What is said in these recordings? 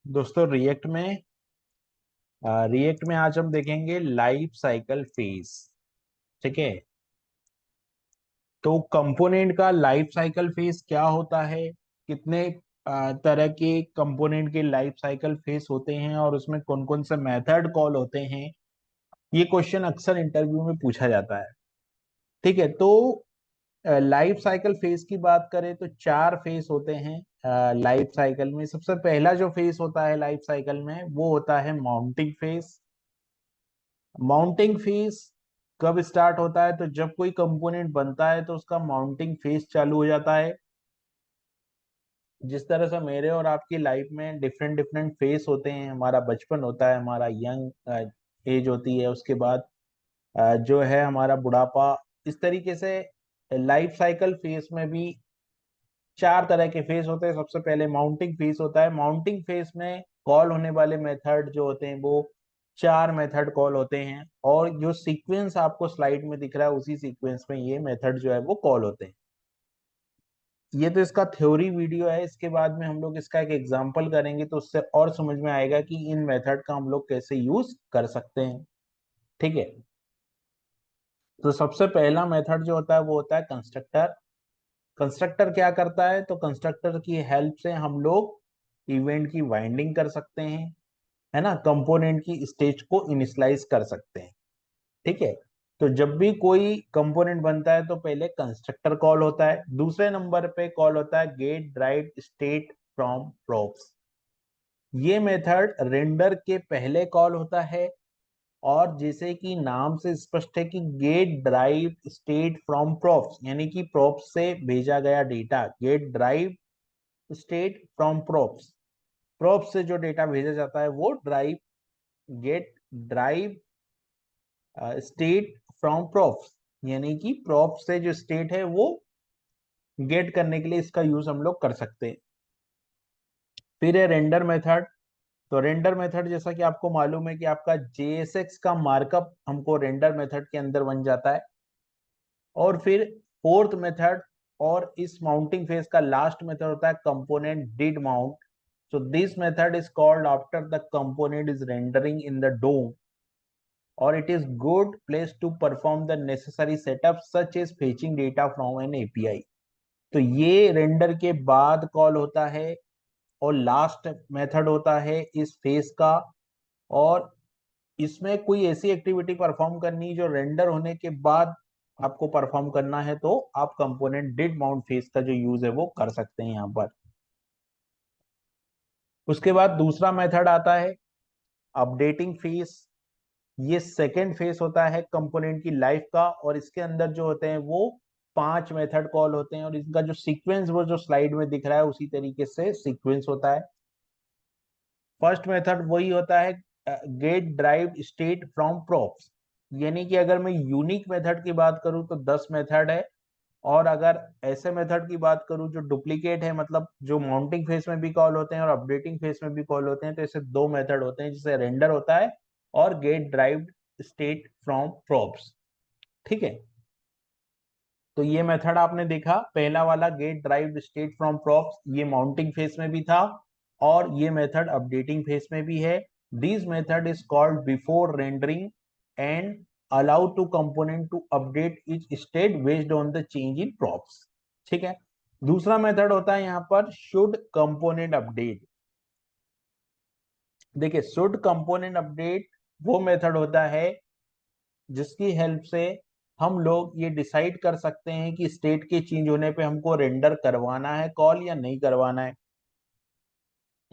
दोस्तों रिएक्ट में आज हम देखेंगे लाइफ साइकिल फेज। ठीक है। तो कंपोनेंट का लाइफ साइकिल फेज क्या होता है, कितने तरह के कंपोनेंट के लाइफ साइकिल फेज होते हैं और उसमें कौन कौन से मेथड कॉल होते हैं, ये क्वेश्चन अक्सर इंटरव्यू में पूछा जाता है। ठीक है। तो लाइफ साइकिल फेज की बात करें तो चार फेज होते हैं लाइफ साइकिल में। सबसे पहला जो फेज होता है लाइफ साइकिल में वो होता है माउंटिंग फेज। माउंटिंग फेज कब स्टार्ट होता है? तो जब कोई कंपोनेंट बनता है तो उसका माउंटिंग फेज चालू हो जाता है। जिस तरह से मेरे और आपकी लाइफ में डिफरेंट डिफरेंट फेज होते हैं, हमारा बचपन होता है, हमारा यंग एज होती है, उसके बाद जो है हमारा बुढ़ापा। इस तरीके से लाइफ साइकिल फेज में भी चार तरह के फेज होते हैं। सबसे पहले माउंटिंग फेज होता है। माउंटिंग फेज में कॉल होने वाले मेथड जो होते हैं वो चार मेथड कॉल होते हैं, और जो सीक्वेंस आपको स्लाइड में दिख रहा है उसी सीक्वेंस में ये मेथड जो है वो कॉल होते हैं। ये तो इसका थ्योरी वीडियो है। इसके बाद में हम लोग इसका एक एग्जांपल करेंगे तो उससे और समझ में आएगा कि इन मेथड का हम लोग कैसे यूज कर सकते हैं। ठीक है। तो सबसे पहला मेथड जो होता है वो होता है कंस्ट्रक्टर। कंस्ट्रक्टर क्या करता है? तो कंस्ट्रक्टर की हेल्प से हम लोग इवेंट की वाइंडिंग कर सकते हैं, है ना, कंपोनेंट की स्टेज को इनिशियलाइज कर सकते हैं। ठीक है। तो जब भी कोई कंपोनेंट बनता है तो पहले कंस्ट्रक्टर कॉल होता है, दूसरे नंबर पे कॉल होता है get derived state from props. ये मेथड रेंडर के पहले कॉल होता है, और जैसे कि नाम से स्पष्ट है कि get derived state from props, यानी कि प्रॉप्स से भेजा गया data. Get derived state from props, props से जो डेटा भेजा जाता है वो derived, get derived state from props, यानी कि प्रॉप्स से जो स्टेट है वो गेट करने के लिए इसका यूज हम लोग कर सकते हैं। फिर है रेंडर मेथड। तो रेंडर मेथड जैसा कि आपको मालूम है कि आपका JSX का मार्कअप हमको रेंडर मेथड के अंदर बन जाता है। और फिर फोर्थ मेथड और इस माउंटिंग फेज का लास्ट मेथड होता है component did mount. So this method is called after the component is rendering in the DOM, or it is good place to perform the necessary setup such as fetching data from an API. तो ये render के बाद call होता है और last method होता है इस फेज का। और इसमें कोई ऐसी एक्टिविटी परफॉर्म करनी जो रेंडर होने के बाद आपको परफॉर्म करना है तो आप कंपोनेंट डिड माउंट फेज का जो यूज है वो कर सकते हैं यहाँ पर। उसके बाद दूसरा मेथड आता है अपडेटिंग फेज। ये सेकेंड फेज होता है कंपोनेंट की लाइफ का, और इसके अंदर जो होते हैं वो पांच मेथड कॉल होते हैं, और इनका जो सीक्वेंस वो जो स्लाइड में दिख रहा है उसी तरीके से सीक्वेंस होता है। फर्स्ट मेथड वही होता है get derived state from props, यानी कि अगर मैं यूनिक मेथड की बात करूं तो 10 मेथड है। और अगर ऐसे मेथड की बात करूं जो डुप्लीकेट है, मतलब जो माउंटिंग फेस में भी कॉल होते हैं और अपडेटिंग फेस में भी कॉल होते हैं, तो ऐसे दो मेथड होते हैं जिसे रेंडर होता है और get derived state from props. ठीक है। तो ये मेथड आपने देखा, पहला वाला get derived state from props, ये माउंटिंग फेस में भी था और ये मेथड अपडेटिंग फेस में भी है। This method is called before rendering and allow to component to update each state based on the change in props. ठीक है। दूसरा मेथड होता है यहाँ पर शुड कंपोनेंट अपडेट। देखिए, शुड कंपोनेंट अपडेट वो मेथड होता है जिसकी हेल्प से हम लोग ये डिसाइड कर सकते हैं कि स्टेट के चेंज होने पे हमको रेंडर करवाना है कॉल या नहीं करवाना है।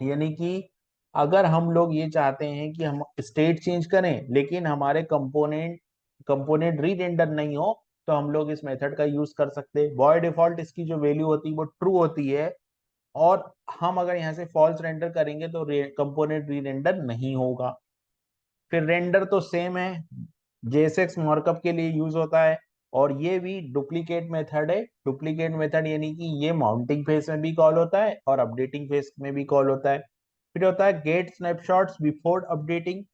यानी कि अगर हम लोग ये चाहते हैं कि हम स्टेट चेंज करें लेकिन हमारे कंपोनेंट री रेंडर नहीं हो, तो हम लोग इस मेथड का यूज कर सकते हैं। बाय डिफॉल्ट इसकी जो वैल्यू होती है वो ट्रू होती है, और हम अगर यहाँ से फॉल्स रेंडर करेंगे तो कंपोनेंट री रेंडर नहीं होगा। फिर रेंडर तो सेम है, JSX मार्कअप के लिए यूज होता है, और ये भी डुप्लीकेट मेथड है। डुप्लीकेट मेथड यानी कि ये माउंटिंग फेस में भी कॉल होता है और अपडेटिंग फेस में भी कॉल होता है। फिर होता है get snapshots before updating.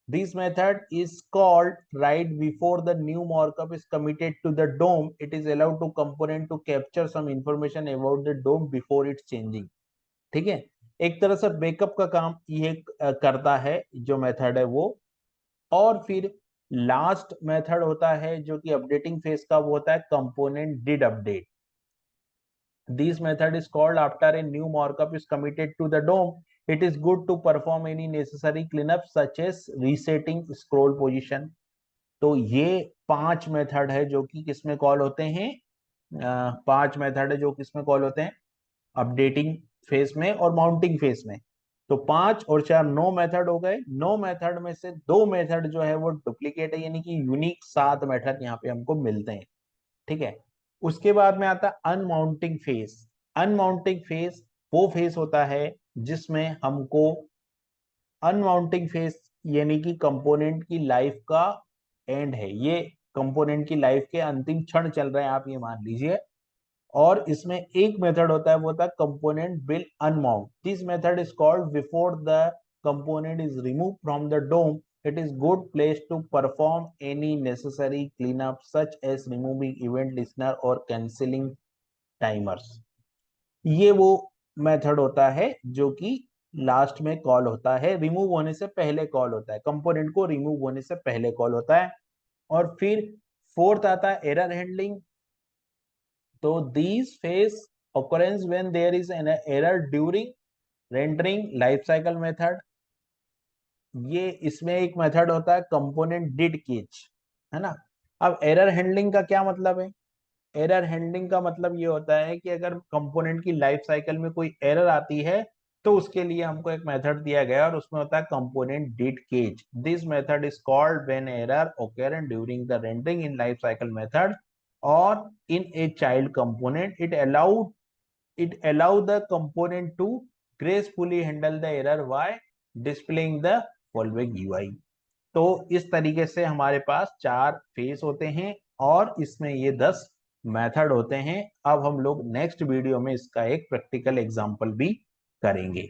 This method is called right before the new markup is committed to the DOM. It is allowed to component to capture some information about the DOM before it's changing. ठीक है। एक तरह से backup का काम ये करता है जो मेथड है वो। और फिर लास्ट मेथड होता है जो कि अपडेटिंग फेज का, वो होता है component did update. This method is called after a new markup is committed to the DOM. It is good to perform any necessary cleanup such as resetting scroll position. तो ये 5 method है जो कि किसमें कॉल होते हैं, 5 method है जो किसमें कॉल होते हैं, अपडेटिंग फेज में और माउंटिंग फेज में। तो 5 और 4 9 मेथड हो गए। 9 मेथड में से 2 मेथड जो है वो डुप्लीकेट है, यानी कि यूनिक 7 मेथड यहाँ पे हमको मिलते हैं। ठीक है। उसके बाद में आता है अनमाउंटिंग फेज। अनमाउंटिंग फेज वो फेज होता है जिसमें हमको, अनमाउंटिंग फेज यानी कि कंपोनेंट की लाइफ का एंड है, ये कंपोनेंट की लाइफ के अंतिम क्षण चल रहे हैं आप ये मान लीजिए। और इसमें एक मेथड होता है वो होता है component will unmount. This method is called before the component is remove from the DOM. It is good place to perform any necessary cleanup such as removing event listener और कैंसिलिंग टाइमर्स। ये वो method होता है जो कि last में call होता है, रिमूव होने से पहले कॉल होता है, कंपोनेंट को रिमूव होने से पहले कॉल होता है। और फिर फोर्थ आता है एरर हैंडलिंग। तो these phase occurrence when there is an error during rendering life cycle method। ये इसमें एक मेथड होता है कंपोनेंट डिड कैच, है ना। अब एरर हैंडलिंग का क्या मतलब है? एरर हैंडलिंग का मतलब ये होता है कि अगर कंपोनेंट की लाइफ साइकिल में कोई एरर आती है तो उसके लिए हमको एक मेथड दिया गया है और उसमें होता है component did catch. This method is called when error occur during the rendering in life cycle method और in a child component. it allow the component to gracefully handle the error by displaying the following UI। तो इस तरीके से हमारे पास 4 face होते हैं और इसमें ये 10 मेथड होते हैं। अब हम लोग नेक्स्ट वीडियो में इसका एक प्रैक्टिकल एग्जांपल भी करेंगे।